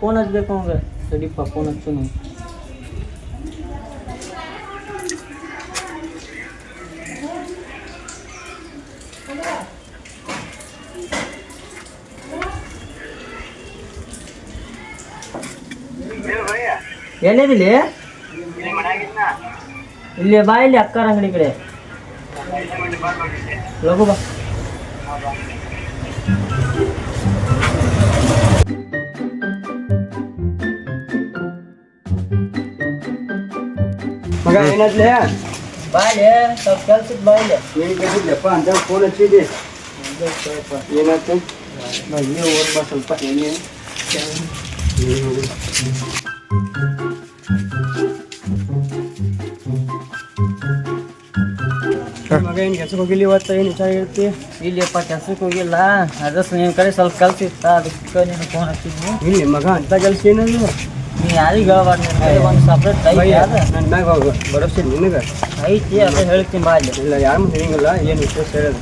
Phone ಹಚ್ಬೇಕು ಅವಂಗ ಸರಿಪ್ಪ phone ಹಚ್ಚು ನೀವು ಎಲ್ಲಿದಿಲ್ಲಿ ಇಲ್ಲಿ ಬಾ ಇಲ್ಲಿ ಅಕ್ಕಾರ ಅಂಗಡಿ ಕಡೆ ಲಘು ಬಾ ಮಗ ಏನಾದ್ಲೆ ಬಾಯ್ಲೆ ಸ್ವಲ್ಪ ಕೆಲ್ಸಕ್ಕೆ ಬಾಯ್ಲೆ ಏನು ಕೇಳಿದ್ಲಪ್ಪ ಅಂತ ಫೋನ್ ಹಚ್ಚಿದ್ದೆ ಏನಾಯ್ತು ನೀವು ಓದ್ಬಾ ಸ್ವಲ್ಪ ಎಣ್ಣೆ ಮಗ ಏನು ಕೆಲ್ಸಕ್ಕೆ ಹೋಗಿಲ್ಲ ಇವತ್ತು ಏನು ಚೆನ್ನಾಗಿರ್ತಿ ಇಲ್ಲಪ್ಪ ಕೆಲ್ಸಕ್ಕೆ ಹೋಗಿಲ್ಲ ಅಡ್ರೆಸ್ ನಿಮ್ಮ ಕಡೆ ಸ್ವಲ್ಪ ಕೆಲ್ಸ ಇತ್ತ ಅದಕ್ಕೆ ನೀನು ಫೋನ್ ಹಚ್ಚಿದ್ನಿ ಇಲ್ಲಿ ಮಗ ಅಂತ ಕೆಲಸ ಏನಲ್ಲ ನೀ ಯಾರಿಗೆ ಹೇಳ್ಬಾರ್ದು ನಿನ್ನ ಕಡೆ ಒಂದು ಸಪ್ರೇಟ್ ಐತಿ ಅದ ನನ್ನ ಮ್ಯಾಗ ಭರವಸೆ ನಿನಗೆ ಐತಿ ಅದ ಹೇಳ್ತೀನಿ ಬಾ ಅಲ್ಲಿ ಇಲ್ಲ ಯಾರು ಮುಂದೆ ಹೇಳಂಗಿಲ್ಲ ಏನು ವಿಶೇಷ ಹೇಳೋದು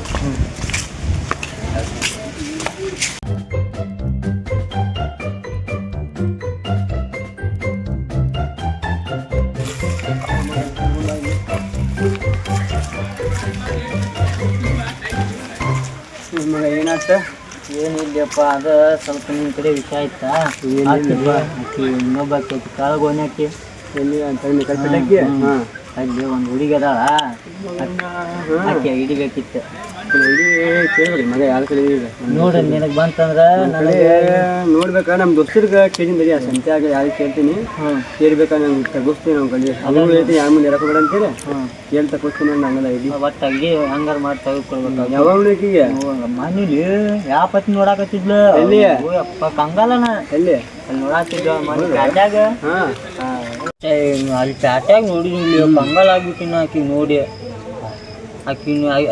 ಮಗ ಏನಾಗ್ತ ಏನಿಲ್ಲಪ್ಪ ಅದು ಸ್ವಲ್ಪ ನಿಮ್ಮ ಕಡೆ ವಿಷಯ ಆಯ್ತಾ ಆಕಿ ಇನ್ನೊಬ್ಬ ಕಾಳಗೋನ್ಯಾಕಿ ಎಲ್ಲಿ ಅಂತ ಕಲ್ಪಿಟ್ಟಕ್ಕೆ ಹಾಂ ಅಲ್ಲಿ ಒಂದು ಹುಡುಗಿ ಅದಾಳ ಆಕೆ ಹಿಡಿಬೇಕಿತ್ತು ಕೇಳ್ರಿ ಮಗ ಯಾರ ಕಡೆ ಇದೆ ನೋಡ್ರಿ ನಿನಗೆ ಬಂತಂದ್ರೆ ನನಗೆ ನೋಡ್ಬೇಕಾ ನಮ್ಮ ದೋಸ್ತರಿಗೆ ಕೇಳಿದ್ರಿ ಆ ಸಂತ್ಯಾಗ ಯಾರಿಗೆ ಕೇಳ್ತೀನಿ ಕೇಳ್ಬೇಕಾ ನಂಗೆ ತಗೋಸ್ತೀನಿ ನಮ್ಮ ಕಡೆ ಅದು ಹೇಳ್ತೀನಿ ಯಾರ ಮುಂದೆ ಇರಕೋಬೇಡ ಅಂತೇಳಿ ಕೇಳಿ ತಗೋಸ್ತೀನಿ ಅಂತ ಹಂಗಲ್ಲ ಇಲ್ಲಿ ಒಟ್ಟು ಅಗಿ ಹಂಗಾರ ಮಾಡಿ ತೆಗೆದುಕೊಳ್ಬೇಕು ಯಾವಾಗ ನೋಡಕೀಗ ಮನೇಲಿ ಯಾವ ಪತಿ ನೋಡಾಕತ್ತಿದ್ಲು ಎಲ್ಲಿ ಅಪ್ಪ ಕಂಗಾಲನ ಎಲ್ಲಿ ಅಲ್ಲಿ ನೋಡಾತಿದ್ವ ಮನೆ ಪ್ಯಾಟ್ಯಾಗ ಹಾಂ ಅಲ್ಲಿ ಪ್ಯಾಟ್ಯಾಗ ನೋಡಿದ್ವಿ ಕಂಗಾಲ ಆಗ್ಬಿಟ್ಟಿನ ಆಕಿಗೆ ನೋಡಿ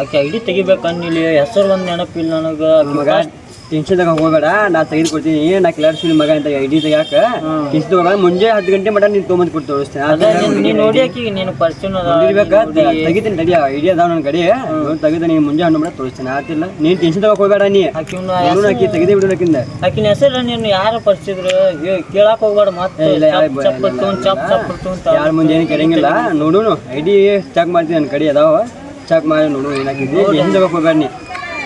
ಆಕೆ ಐಡಿ ತೆಗಿಬೇಕನ್ನಿಲ್ಲ ಹೆಸರು ಒಂದು ನೆನಪಿಲ್ಲ ನನಗೆ ಮಗ ಟೆನ್ಷನ್ದಾಗ ಹೋಗಬೇಡ ನಾ ತೆಗೆದುಕೊಡ್ತೀನಿ ನಾ ಕ್ಲಾಸ್ ಮಗ ಅಂತ ಐಡಿ ತೆಗಿಯಾಕ ಟೆನ್ಷನ್ ತಗೋಬೇಡ ಮುಂಜೆ 10 ಗಂಟೆ ಮಟ ನೀನು ತೊಗೊಂಬಂದು ಕೊಟ್ಟು ತೋರಿಸ್ತೇನೆ ನೀನು ನೋಡಿ ಆಕಿಗೆ ನೀನು ಪರಿಚಯ ತೆಗಿತೀನಿ ತಡಿ ಐಡಿ ಅದಾವ ನನ್ನ ಕಡೆ ತೆಗೆದು ನೀನು ಮುಂಜೆ 11 ಮಟ ತೋರಿಸ್ತೇನೆ ಆತಿಲ್ಲ ನೀನು ಟೆನ್ಷನ್ ತಗೋಕ್ ಹೋಗಬೇಡ ನೀ ಆಕಿ ತೆಗೆದೇ ಬಿಡೋಕಿಂದ ಆಕಿನ ಹೆಸರು ನೀನು ಯಾರು ಪರಿಚಿದ್ರು ಕೇಳಕ್ ಹೋಗ್ಬೇಡ ಮತ್ತೆ ಯಾರ ಮುಂದೆ ಏನು ಕೆಡಂಗಿಲ್ಲ ನೋಡೋನು ಐಡಿ ಚೆಕ್ ಮಾಡ್ತೀನಿ ನನ್ನ ಕಡೆ ಅದಾವ ಚೆಕ್ ಮಾಡಿ ನೋಡು ಏನಾಗಿದ್ದೆ ಏನು ತಗೋಕ್ ಹೋಗ್ಬೇಡ ನೀ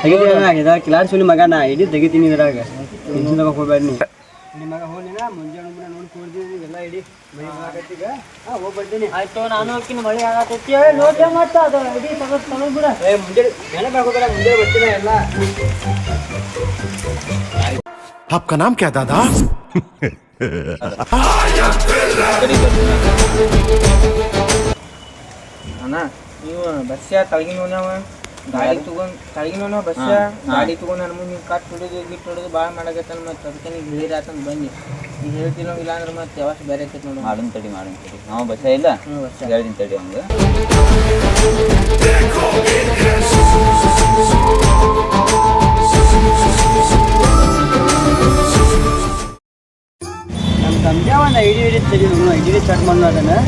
ತೆಗಿತೀನಿ ಕ್ಲಾಸ್ ಮಗ ನಾ ಐಡಿ ತೆಗಿತೀನಿ ಇದ್ರಾಗ ಟೆನ್ಷನ್ ತಗೋಕ್ ಹೋಗ್ಬೇಡ ನೀ ನಿಮ್ಮ ಮಗ ಹೋಗ್ಲಿನ ಮುಂಜೆ ನೋಡಿ ಕೊಡ್ತೀನಿ ಎಲ್ಲ ಐಡಿ ಮನೆ ಆಗತ್ತೀಗ ಹೋಗ್ಬರ್ತೀನಿ ಆಯ್ತು ನಾನು ಹೋಗ್ತೀನಿ ಮಳೆ ಆಗತೈತಿ ನೋಡ್ದೆ ಮತ್ತೆ ಅದು ಐಡಿ ತಗೊಂಡ್ಬಿಡ ಮುಂಜೆ ನೆನಪು ಹೋಗಬೇಡ ಮುಂಜೆ ಬರ್ತೀನಿ ಎಲ್ಲ आपका नाम क्या दादा ಅಣ್ಣ ನೀವು ಬಸ್ಸ ತಳಗಿನವ ಗಾಡಿ ತಗೊಂಡ್ ತಳಗಿನವ ಬಸ್ಸ ಗಾಡಿ ತಗೊಂಡು ನನ್ನ ಮುಂದೆ ನೀವು ಕಟ್ ಹೊಡೋದು ಗಿಟ್ಟು ಹೊಡೋದು ಭಾಳ ಮಾಡಕತ್ತಲ್ಲ ಮತ್ತೆ ಅದಕ್ಕೆ ನೀವು ಹಿರಿಯರ್ ಆತಂದು ಬನ್ನಿ ಈಗ ಹೇಳ್ತಿಲ್ಲ ಇಲ್ಲ ಅಂದ್ರೆ ಮತ್ತೆ ಯಾವಷ್ಟು ಬೇರೆ ಆಕೈತಿ ನೋಡಿ ಮಾಡೋಣ ತಡಿ ನಾವು ಬಸ್ಸ ಇಲ್ಲ ಬಸ್ಸ ಹೇಳ್ತೀನಿ ತಡಿ ಹಂಗೆ ನಮ್ಮ ತಂದೆ ಒಂದು ಐಡಿ ತೆಗಿ ಐಡಿ ಚೆಕ್ ಮಾಡೋಣ ಅದನ್ನು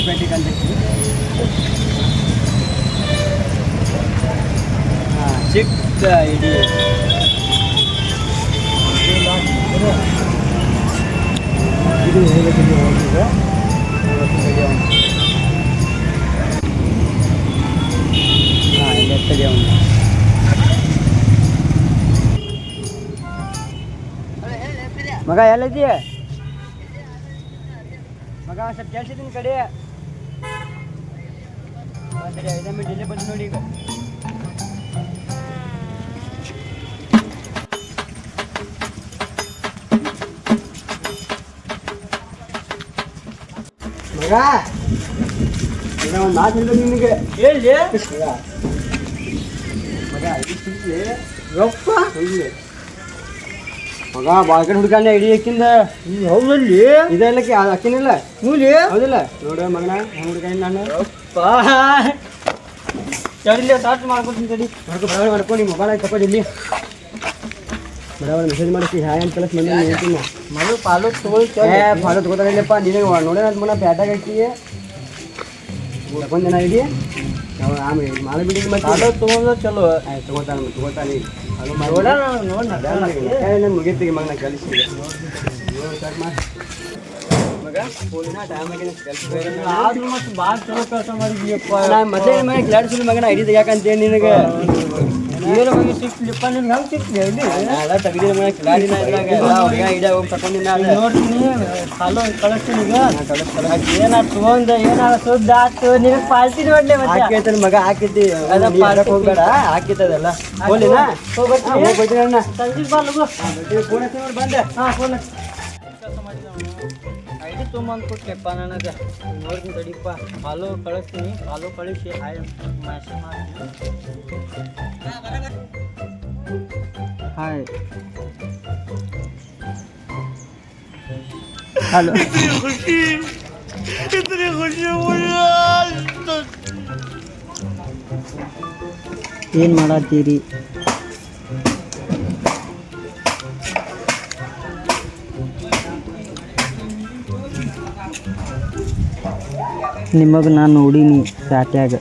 ಪೇಟೆಗೆ ಅಂತ ಹಾಂ ಚಿಕ್ಕ ಐಡಿ ಇದು ಹೇಗೆ ಹೋಗ್ತದೆ ಹಾಂ ಎಲ್ಲ ತೆಗಿಯ ಮಗ ಎಲ್ಲಿದ್ದೀಯ ಮಗ ಸ್ವಲ್ಪ ಕೆಲಸ ಇದ್ದೀನಿ ಕಡೆ 5 ಮಿನಿಟ್ ಇಲ್ಲೇ ಬಂದು ನೋಡಿ ಈಗ ಮಗ ಒಂದು ಮಾತು ಹೇಳ್ಬೇಕು ನಿನಗೆ ಹೇಳಿ ಮಗ ರೊಕ್ಕ ಮಗ ಬಾಳ್ಕಡೆ ಹುಡುಕಾನೆ ಐಡಿ ಹಾಕಿಂದ ಹೌದಲ್ಲಿ ಇದೆಲ್ಲಕ್ಕೆ ಹಾಕಿನಿಲ್ಲ ಹೂಲಿ ಹೌದಿಲ್ಲ ನೋಡು ಮಗನ ಹೆಂಗೆ ಹುಡುಕಾನೆ ನಾನು ಚಡಿಲಿ ಸ್ಟಾರ್ಟ್ ಮಾಡ್ಕೊತೀನಿ ತಡಿ ಮಾಡ್ಕೊ ನಿಮ್ಮ ಮೊಬೈಲ್ ತಗೊಂಡು ಇಲ್ಲಿ ಬಡವರ ಮೆಸೇಜ್ ಮಾಡಿಸಿ ಹಾಯ್ ಅಂತ ಕಳಿಸ್ ಮಂದಿ ಹೇಳ್ತೀನಿ ಮಗಳು ಪಾಲು ತಗೊಳ್ಳಿ ಫಾಲೋ ತಗೋತಾರ ಇಲ್ಲಪ್ಪ ನಿನಗೆ ನೋಡೋಣ ಅಂತ ಮನ ಪ್ಯಾಟಾಗ ಹಾಕಿ ತಗೊಂಡಿನ ಐಡಿ ನಾವು ಆಮೇಲೆ ಮಾಲೆ ಬಿಡಿ ಮತ್ತೆ ಪಾಲು ತಗೊಂಡ್ರೆ ಚಲೋ ಆಯ್ತು ತಗೋತಾನೆ ಅದು ನೋಡ ಮುಗಿತಿಗೆ ಮಗನ ಕಲಿಸ್ತೀವಿ ಮಗ ಫೋನಿನ ಟೈಮ್ ಆಗಿ ಆದ್ರೂ ಮತ್ತೆ ಭಾಳ ಚಲೋ ಕೆಲಸ ಮಾಡಿದ್ಯಪ್ಪ ನಾನು ಮತ್ತೆ ಮನೆ ಕ್ಲಾರಿಸಿ ಮಗನ ಐಡಿ ತೆಗಿಯಾಕಂತೇಳಿ ನಿನಗೆ ಏನು ಹೋಗಿ ಸಿಕ್ಲಿಪ್ಪ ನಿನ್ಗೆ ಹಂಗೆ ಸಿಕ್ಲಿ ಇಲ್ಲಿ ಎಲ್ಲ ತೆಗಿದಿನ ಮನೆ ಕ್ಲಾರಿನ ಇದ್ರಾಗ ಹುಡುಗ ಐಡಿಯಾ ಹೋಗಿ ತಗೊಂಡಿನ ನೋಡ್ತೀನಿ ಪಾಲು ಕಳಿಸ್ತೀನಿ ಈಗ ಏನಾರು ತಗೊಂಡ ಏನಾರು ಸುದ್ದ ಆಯ್ತು ನಿನಗೆ ಪಾಲ್ತಿ ನೋಡ್ಲಿ ಮತ್ತೆ ಹಾಕೈತನ ಮಗ ಹಾಕಿದ್ದಿ ಅದ ಪಾರ್ಕ್ ಹೋಗ್ಬೇಡ ಹಾಕಿತ್ತದಲ್ಲ ಹೋಗ್ಲಿನ ಹೋಗ್ಬಿಡ್ತೀನಿ ಅಣ್ಣ ಸಂಜೆ ಬಾಲು ಫೋನ್ ಹಚ್ಚಿ ನೋಡಿ ಬಂದೆ ಹಾಂ ಫೋನ್ ಐಡಿ ತೊಗೊಂಬಂದು ಕೊಟ್ಲೆಪ್ಪ ನನಗೆ ನೋಡ್ತೀನಿ ತಡಿಪ್ಪ ಪಾಲು ಕಳಿಸ್ತೀನಿ ಪಾಲು ಕಳಿಸಿ ಹಾಯ್ ಮೆಸೇಜ್ ಮಾಡ್ತೀನಿ ಹಾಯ್ ಹಲೋ ಏನು ಮಾಡತ್ತೀರಿ ನಿಮಗೆ ನಾನು ನೋಡೀನಿ ಪ್ಯಾಟ್ಯಾಗ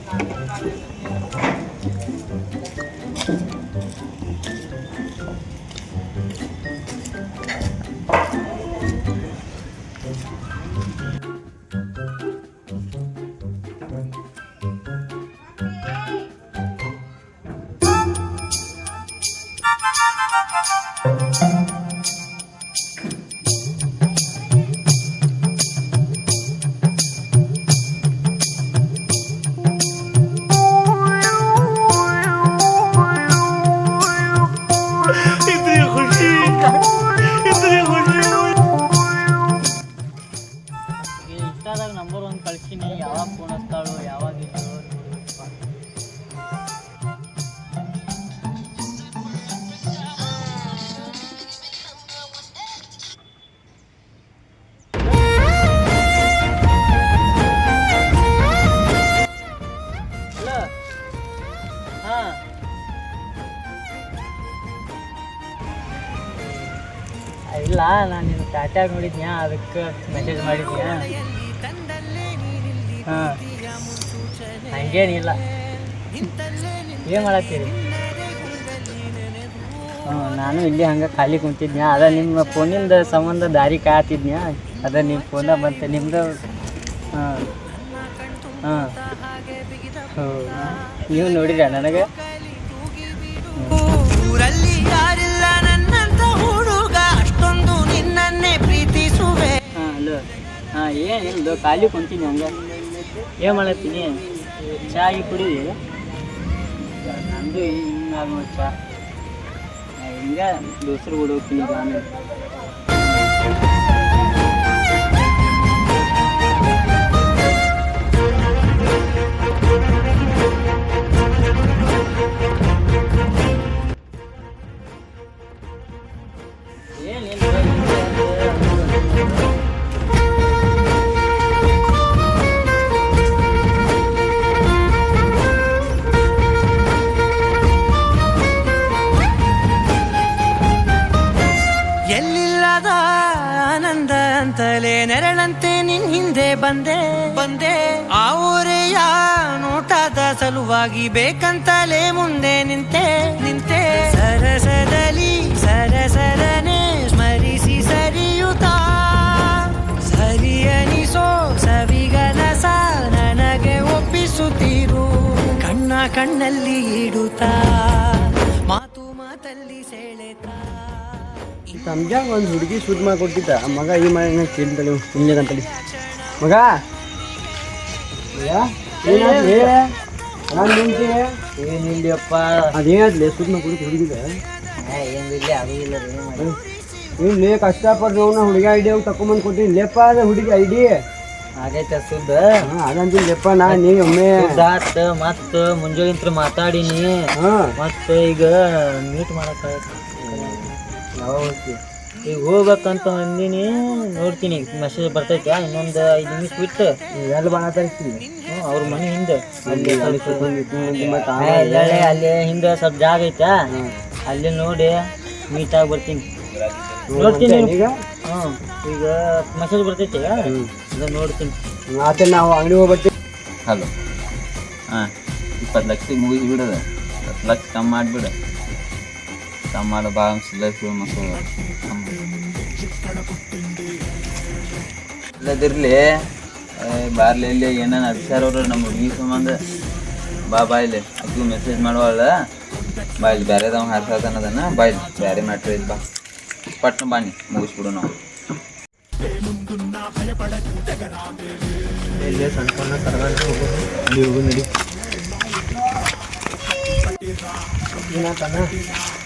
ಇನ್ಸ್ಟಾದಾಗ ನಂಬರ್ ಒಂದು ಕಳ್ಸೀನಿ ಯಾವಾಗ ಫೋನ್ ಹಚ್ತಾಳು ಯಾವಾಗ ಇಲ್ಲೋ ನೋಡ್ಬೇಕಪ್ಪ ಹಲೋ ಹಾಂ ಇಲ್ಲ ನಾನು ನಿನ್ನ ಟಾಟ್ಯಾಗ ನೋಡಿದ್ನ್ಯಾ ಅದಕ್ಕೆ ಮೆಸೇಜ್ ಮಾಡಿದ್ನ್ಯಾ ಹಾಂ ಹಂಗೇನಿಲ್ಲ ಏನು ಮಾಡತ್ತೀರಿ ಹ್ಞೂ ನಾನು ಇಲ್ಲಿ ಹಂಗೆ ಖಾಲಿ ಕುಂತಿದ್ನ್ಯಾ ಅದ ನಿಮ್ಮ ಫೋನಿಂದ ಸಂಬಂಧ ದಾರಿ ಕಾಯ್ತಿದ್ನ್ಯಾ ಅದ ನಿಮ್ಮ ಫೋನಾಗ ಬಂತೆ ನಿಮ್ಮದು ಹಾಂ ಹಾಂ ಹ್ಞೂ ನೀವು ನೋಡಿದ್ಯಾ ನನಗೆ ಊರಲ್ಲಿ ಯಾರಿಲ್ಲ ನನ್ನಂತ ಹುಡುಗ ಅಷ್ಟೊಂದು ನಿನ್ನನ್ನೇ ಪ್ರೀತಿಸುವೆ. ಹಾಂ ಹಲೋ ಹಾಂ ಏನಿಲ್ಲ ಖಾಲಿ ಕುಂತೀನಿ ಹಂಗೆ ಏನು ಮಾಡತ್ತೀನಿ ಚಾ ಈ ಕುಡಿದಿ ನಂದು ಹಿಂಗಾಗ ಚಾ ಹಿಂಗೆ ದೋಸ್ರು ಕೂಡ ಹೋಗ್ತೀನಿ ಈಗ ಆಮೇಲೆ ಎಲ್ಲಿಲ್ಲದ ಆನಂದ ಅಂತಲೇ ನೆರಳಂತೆ ನಿನ್ ಹಿಂದೆ ಬಂದೆ ಆ ಊರೆಯ ನೋಟದ ಸಲುವಾಗಿ ಬೇಕಂತಲೇ ಮುಂದೆ ನಿಂತೆ ಸರಸದಲ್ಲಿ ಸರಸರನೆ ಸ್ಮರಿಸಿ ಸರಿಯುತ್ತಾ ಸರಿಯನಿಸೋ ಸವಿಗನಸ ನನಗೆ ಒಪ್ಪಿಸುತ್ತೀರು ಕಣ್ಣಲ್ಲಿ ಇಡುತ್ತಾ ಮಾತಲ್ಲಿ ಸೆಳೆತಾ ತಮ್ಜಾಗ ಒಂದು ಹುಡುಗಿ ಶೂಟ್ ಮಾಡಿಕೊಟ್ಟಿದ್ದ ಮಗ ಈ ಮನೆ ಕೇಳ್ತಾಳೆ ಹಿಂಗಂತಳಿ ಮಗ ಏನಿಲ್ಲಪ್ಪ ಅದೇನಾದ್ಲೆ ಶೂಟ್ ಮಾಡಿಕೊಟ್ಟು ಹುಡುಗಿದ ಏನಿಲ್ಲ ಅದು ಇಲ್ಲ ಏನು ಲೇ ಕಷ್ಟಪಟ್ಟು ನಾವು ಹುಡುಗಿ ಐಡಿ ಹೋಗಿ ತಕೊಂಬಂದು ಕೊಟ್ಟಿನಿ ಲೆಪ್ಪ ಅದ ಹುಡುಗಿ ಐಡಿ ಆಗೈತೆ ಸುದ್ದ ಹಾಂ ಅದಂತೀನಿ ಲೆಪ್ಪ ನಾ ನೀ ಒಮ್ಮೆ ಮತ್ತು ಮುಂಜಾನೆ ಮಾತಾಡೀನಿ ಹಾಂ ಮತ್ತು ಈಗ ಮೀಟ್ ಮಾಡಕ್ಕೆ ಯಾವ ಹೋಗ್ತಿ ಈಗ ಹೋಗ್ಬೇಕಂತ ಅಂದಿನಿ, ನೋಡ್ತೀನಿ ಮೆಸೇಜ್ ಬರ್ತೈತೆ ಇನ್ನೊಂದು 5 ನಿಮಿಷ ಬಿಟ್ಟು. ಎಲ್ಲಿ ಮಾತಾಡ್ತೀವಿ ಅವ್ರ ಮನೆ ಹಿಂದೆ ಅಲ್ಲಿ ಅಲ್ಲಿ ಅಲ್ಲಿ ಹಿಂದೆ ಸ್ವಲ್ಪ ಜಾಗ ಐತಾ, ಅಲ್ಲಿ ನೋಡಿ ಮೀಟ್ ಆಗಿ ಬರ್ತೀನಿ. ನೋಡ್ತೀನಿ ಈಗ ಈಗ ಮೆಸೇಜ್ ಬರ್ತೈತೆ ಅದನ್ನ ನೋಡ್ತೀನಿ. ಮತ್ತೆ ನಾವು ಅಂಗಡಿ ಹೋಗ್ಬರ್ತೀವಿ. ಹಲೋ ಹಾಂ 20 ಲಕ್ಷಕ್ಕೆ ಮುಗಿಸಿ ಬಿಡೋದು, 10 ಲಕ್ಷ ಕಮ್ಮಿ ಮಾಡಿಬಿಡು. ಕಮ್ಮಿ ಮಾಡೋ ಭಾಳ ಅನ್ಸಿಲ್ಲ ಮಕ್ಕಳು ಇಲ್ಲದಿರಲಿ. ಬಾರ್ಲಿ ಇಲ್ಲಿ ಏನೇನು ಅಡ್ಸಾರವ್ರು ನಮ್ಮ ಹುಡುಗಿ ಸಂಬಂಧ. ಬಾ ಇಲ್ಲಿ ಅಕ್ಕಿ ಮೆಸೇಜ್ ಮಾಡುವಲ್ಲ, ಬಾ ಇಲ್ಲಿ ಬೇರೆದವ ಹಾರ್ಸಾತಾನದನ್ನ, ಬಾ ಇಲ್ಲಿ ಬೇರೆ ಮ್ಯಾಟ್ರ್ ಐತೆ, ಬಾ ಪಟ್ನ ಬಾನಿ ಮುಗಿಸ್ಬಿಡು ನಾವು.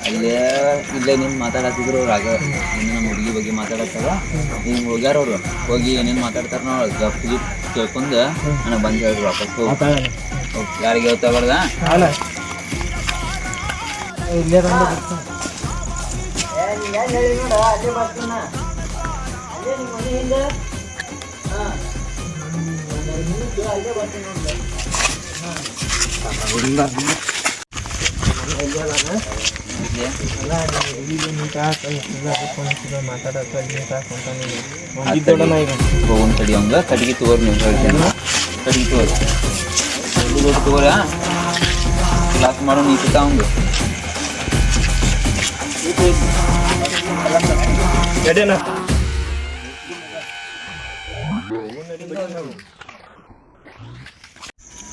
ಅಲ್ಲೇ ಇಲ್ಲೇ ನಿಂತು ಮಾತಾಡತ್ತಿದ್ರು ಅವ್ರು ಆಗ ಇನ್ನು ನಮ್ಮ ಹುಡುಗಿ ಬಗ್ಗೆ ಮಾತಾಡತ್ತಾರ. ಈಗ ಹೋಗ್ಯಾರ ಅವರು, ಹೋಗಿ ಏನೇನು ಮಾತಾಡ್ತಾರ ನಾವು ಗಪ್ ಗಿಪ್ ಕೇಳ್ಕೊಂಡು ನನಗೆ ಬಂದು ಹೇಳ್ರಿ ವಾಪಸ್ ಹೋಗಿ. ಯಾರಿಗೆ ಹೇಳ್ತಾಬಾರ್ದ ಇಲ್ಲೇ ಬಂದು ಹೋಗೋನ್ ತಡಿ ಅವಂಗ ಕಟ್ಗೆ ತಗೋರಿ. ನೀವು ಹೇಳ್ತೇನೆ ಕಟ್ಗೆ ತಗೋರಿ, ದೊಡ್ಡ ತಗೋರಿ. ಕ್ಲಾಸ್ ಮಾಡೋ ನೀತಿತ ಅವಂಗ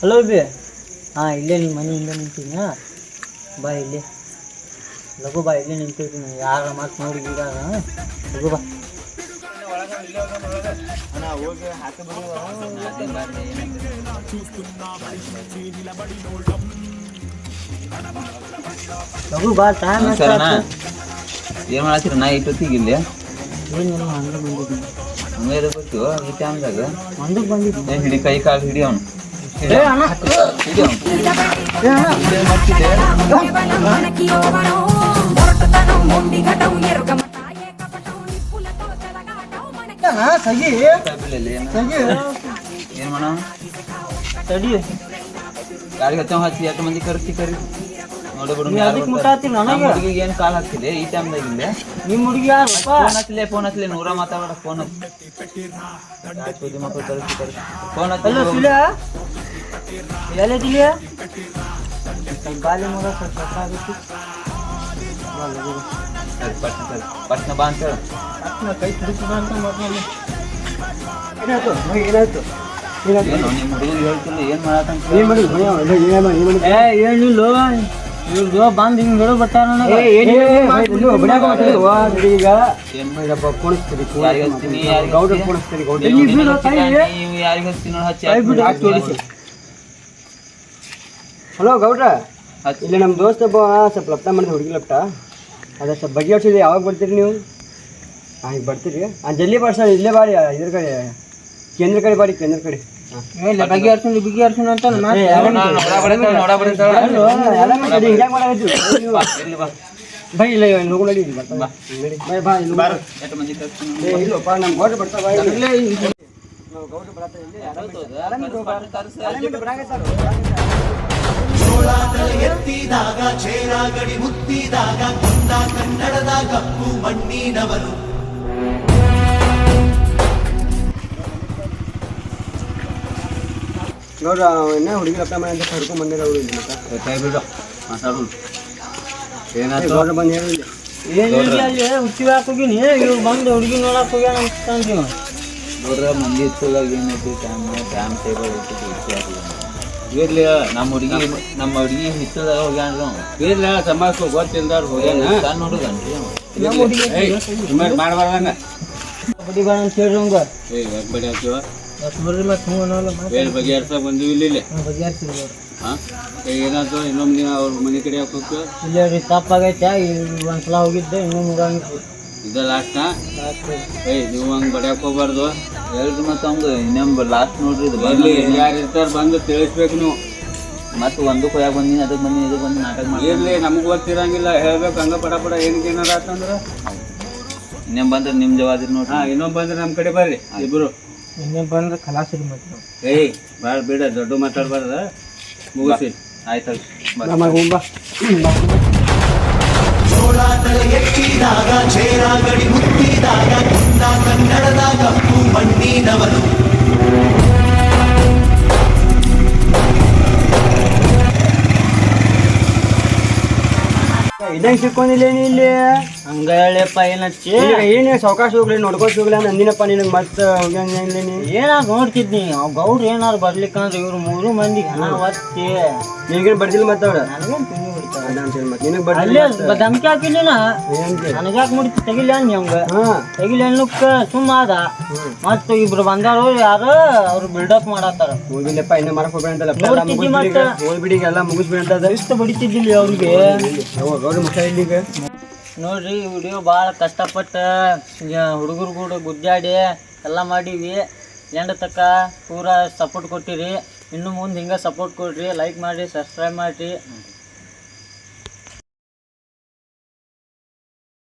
ಹಲೋ ಬಿ. ಇಲ್ಲೇ ನಿಮ್ಮ ಮನೆ ಹಿಂದೆ ನಿಂತೀನಿ. ಬಾ ಇಲ್ಲಿ ಲಘು ಬಾ, ಇಲ್ಲೇ ನಿಂತಿರ್ತೀನಿ. ಯಾರ ಮಾತು ನೋಡಿ ಈಗ ಲಘು ಬಾ. ಲಘು ಬಾ, ಟೈಮ್ ಸರನಾ ಏನು ಮಾಡತ್ತೀರ? ನಾ ಇಟ್ಟೊತ್ತಿಗೆ ಇಲ್ಲಿ ಏನಿಲ್ಲ, ಹಂಗೆ ಬಂದಿದ್ದೀನಿ. ಹಂಗೆ ಬರ್ತೀವ ಈ ಟೈಮ್ದಾಗ. ಒಂದಕ್ಕೆ ಬಂದಿದ್ದೀನಿ. ಹಿಡಿ ಕೈ ಕಾಲು ಹಿಡಿ ಅವನು, ಹಿಡಿ ಅವನು. ಏನು ಮಾಡ ತಡಿ, ಯಾರಿಗೆ ಹಚ್ಚಿ ಎಷ್ಟು ಮಂದಿ ಕರ್ಸಿ ನೋಡ್ಬಿಡು. ಅದಕ್ಕೆ ಮುಟ್ಟಾತಿ ನನಗೆ. ಹುಡುಗಿಗೆ ಏನು ಕಾಲು ಹಾಕ್ತಿದೆ ಈ ಟೈಮ್ದಾಗ ಇಲ್ಲೇ? ನಿಮ್ಮ ಹುಡುಗಿ ಯಾರಪ್ಪ? ಫೋನ್ ಹಚ್ಚಲಿ 100 ಮಾತಾಡ. ಫೋನ್ ಮಕ್ಕಳು ಕಳಿಸಿ ಫೋನ್ ಹಲೋ ಹಚ್ಚಿ. ಎಲ್ಲಿದೀಯ? ಗಾಲಿ ಮೂರ ಸ್ವಲ್ಪ ಆಗುತ್ತೆ. ಪಟ್ನ ಬಾ ಅಂತ ಹೇಳು. ಕೈ ತುಡಿಸಿದ ಅಂತ ಮೊದಲು ಏನಾಯ್ತು ಏನಾಯ್ತು? ಏನು ನಿಮ್ಮ ಹುಡುಗ ಹೇಳ್ತಿಲ್ಲ, ಏನು ಮಾಡತ್ತಂತ? ಏನಿಲ್ಲ, ಇವ್ರದ್ದು ಬಂದು ಹಿಂಗೆ ಹೇಳೋ ಬರ್ತಾರ ನನಗೆ. ಈಗ ಯಾರಿಗೆ ಹಚ್ತೀನಿ, ಗೌಡ್ರ ಕೊಡಿಸ್ತೀರಿ. ನೀವು ಯಾರಿಗೆ ಹಚ್ತೀನಿ ನೋಡಿ ಹಚ್ಚಿ. ಹಲೋ ಗೌಡ್ರ, ಇಲ್ಲಿ ನಮ್ಮ ದೋಸ್ತ ಒಬ್ಬ ಸ್ವಲ್ಪ ಲಪ್ಟ ಮಾಡಿದ ಹುಡುಗಿ ಲಪ್ಟ, ಅದ ಸ್ವಲ್ಪ ಬಗೆಹರಿಸಿದೆ. ಯಾವಾಗ ಬರ್ತೀರಿ ನೀವು? ಈಗ ಬರ್ತೀರಿ. ಜಲ್ದಿ ಬರ್ಸ, ಇಲ್ಲೇ ಬಾರಿ, ಇದ್ರ ಕಡೆ ಕೇಂದ್ರ ಕಡೆ ಬಾರಿ, ಕೇಂದ್ರ ಕಡೆ. ಬಿಗಿ ಅಂತ ಬೈ ಇಲ್ಲ ನೋಡು ನಡಿ ಬೈ ಬಾ ಎಷ್ಟು ಮಂದಿ ಕರ್ಸ್ತೀನಿ? ಇಲ್ಲಪ್ಪ ನಮ್ಮ ಗೌಡ್ರ ಬರ್ತಾವ. ಎತ್ತಿದಾಗ ಚೇರಾಗಡಿ ಮುತ್ತಿದಾಗ ಕೊಂದ ಕನ್ನಡದ ಕಪ್ಪು ಮಣ್ಣಿನವರು. ನೋಡ್ರ ಇನ್ನ ಹುಡುಗಿ ಲಪ್ಟ ಮಾಡಿ ಅಂತ ಕರ್ಕೊಂಡ್ ಬಂದಿರ ಅವರು ಇಲ್ಲಿ ಬಿಡು ಮಾತಾಡೋಣ. ಏನಾಯ್ತು? ಗೌಡ್ರ ಬಂದು ಹೇಳಿ ಏನಿಲ್ಲ, ಅಲ್ಲಿ ಹುಚ್ಚಿ ಹಾಕ್ ಹೋಗಿನಿ, ಇವ್ರು ಬಂದು ಹುಡುಗಿ ನೋಡಕ್ ಹೋಗ್ಯಾನ ಅನ್ಸ್ತಾನ್ರಿ. ನೋಡ್ರ ಮಂದಿ ಇತ್ತದಾಗ ಏನೈತಿ, ಟೈಮ್ ಟೇಬಲ್ ಐತಿ. ಇರ್ಲಿ ನಮ್ಮ ಹುಡುಗಿ ಹಿತ್ತದಾಗ ಹೋಗ್ಯಾನ್ರಿ. ಇಲ್ಲ ಸಮಾಜಕ್ಕೆ ಗೊತ್ತಿಲ್ದವ್ರು ಹೋಗ್ಯಾನ. ಸಣ್ಣ ಹುಡುಗನ್ರಿ ಮಾಡಬಾರ್ದಂಗ ಬಡಿ ಬೇಡ ಅಂತ ಹೇಳ್ರಿ ಹಂಗ. ಬಡಿ ಹಾಕಿವ ನೋಡ್ರಿ ಮತ್ತೆ ಹ್ಞೂ ಅನ್ನೋಲ್ಲ ಬಗೆಹರ್ಸಕ್ ಬಂದಿವಿ ಇಲ್ಲಿ. ಬಗೆಹರಿಸಿದ್ರಿ ಹಾಂ ಏನಾಯ್ತು? ಇನ್ನೊಂದು ದಿನ ಅವ್ರ ಮನೆ ಕಡೆ ಹೋಗ್ಬೇಕು. ಇಲ್ಲ ರೀ, ತಪ್ಪಾಗೈತೆ. ಒಂದ್ಸಲ ಹೋಗಿದ್ದೆ, ಇನ್ನೂ ಮುಗಾಗಿತ್ತು. ಇದ ಲಾಸ್ಟ್ ನೀವು ಹಂಗೆ ಬಡಿಯಾಕ ಹೋಗ್ಬಾರ್ದು. ಹೇಳ್ರಿ ಮತ್ತೆ ಅವ್ಗೆ ಇನ್ನೊಂದು ಲಾಸ್ಟ್ ನೋಡ್ರಿ. ಇದು ಬರ್ಲಿ, ಯಾರು ಇರ್ತಾರೆ ಬಂದು ತಿಳಿಸ್ಬೇಕು ನೀವು. ಮತ್ತೆ ಒಂದಕ್ಕೆ ಹೋಗಿ ಬಂದಿನಿ, ಅದಕ್ಕೆ ಬಂದಿನಿ, ಇದಕ್ಕೆ ಬಂದು ನಾಟಕ ಮಾಡಿ. ಇರ್ಲಿ, ನಮ್ಗೆ ಗೊತ್ತಿರಂಗಿಲ್ಲ ಹೇಳ್ಬೇಕು. ಹಂಗ ಪಡ ಏನಕ್ಕೆ ಏನಾರ ಆತಂದ್ರೆ ಇನ್ನೇನ್ ಬಂದ್ರೆ ನಿಮ್ ಜವಾಬ್ದಾರಿ ನೋಡ್ರಿ. ಇನ್ನೊಬ್ಬ ಬಂದ್ರೆ ನಮ್ಮ ಕಡೆ ಬರ್ರಿ ಇಬ್ರು. ಇನ್ನೇ ಬಂದ್ರೆ ಖಲಾಸಿರಿ ಮತ್ತೆ ನಾವು. ಏಯ್ ಭಾಳ ಬೇಡ ದೊಡ್ಡ ಮಾತಾಡ್ಬಾರ್ದ ಮುಗಿಸಿ. ಆಯ್ತು ಜೋಳ ತಲೆ ಎತ್ತಿದಾಗ ಚೇರ ಗಡಿ ಮುತ್ತಿದಾಗ ಕುಂದ ಕನ್ನಡದ ಕಪ್ಪು ಮಣ್ಣಿನವರು. ಇದಂಗೆ ಸಿಕ್ಕೊಂಡಿಲ್ಲ ಇಲ್ಲಿ ಹಂಗ ಹೇಳಿಯಪ್ಪ ಏನಚ್ಚಿ ಏನು ಸಾವಕಾಶ ಹೋಗ್ಲಿ ನೋಡ್ಕೋತ ಹೋಗ್ಲಿ ನಂದಿನಪ್ಪ ನಿನಗೆ ಮತ್ತೆ ಹೋಗ್ಯಾನಿ ಏನಾರು ನೋಡ್ತಿದ್ನಿ ಅವ್ ಗೌಡ್ರು ಏನಾರು ಬರ್ಲಿಕ್ಕಂದ್ರೆ ಇವ್ರು 3 ಮಂದಿಗೆ ಹಣ ಒತ್ತಿ ನಿನಗೇನು ಬರ್ದಿಲ್ಲ ಮತ್ತೆ ಅವ್ರ ನನಗೇನು ತಿಂಡಿ ಬಿಡ್ತಾರೆ ಮತ್ತೆ ನಿನಗೆ ಅಲ್ಲೇ ಬರ್ದಿಲ್ಲ ಧಮ್ಕಿ ಹಾಕಿಲ್ಲ ನನಗ್ಯಾಕೆ ಮುಡಿತು ತೆಗಿಲ್ಲ ಅವಂಗ ತೆಗಿಲ್ಲ ಅನ್ನಕ್ಕ ಸುಮ್ಮ ಅದ ಮತ್ತು ಇಬ್ರು ಬಂದಾರು ಯಾರು ಅವ್ರು ಬಿಲ್ಡಪ್ ಮಾಡತ್ತಾರ ಹೋಗಿಲ್ಲಪ್ಪ ಇನ್ನೂ ಮಾಡಕ್ ಹೋಗ್ಬೇಡ ನೋಡ್ತಿದ್ದಿ ಮತ್ತೆ? ಹೋಗ್ಬಿಡಿ ಎಲ್ಲ ಮುಗಿಸ್ಬಿಡಿ ಅಂತ ಇಷ್ಟು ಬಡಿತಿದ್ದಿಲ್ಲ ಅವ್ರಿಗೆ ಗೌರಿ ಮುಖ ಇಲ್ಲಿಗ ನೋಡ್ರಿ ಈ ವಿಡಿಯೋ ಭಾಳ ಕಷ್ಟಪಟ್ಟು ಹುಡುಗರು ಕೂಡ ಗುದ್ದಾಡಿ ಎಲ್ಲ ಮಾಡೀವಿ ಎಂಡ್ ತಕ್ಕ ಪೂರಾ ಸಪೋರ್ಟ್ ಕೊಟ್ಟಿರಿ. ಇನ್ನು ಮುಂದೆ ಹಿಂಗೆ ಸಪೋರ್ಟ್ ಕೊಡ್ರಿ, ಲೈಕ್ ಮಾಡಿರಿ, ಸಬ್ಸ್ಕ್ರೈಬ್ ಮಾಡಿರಿ.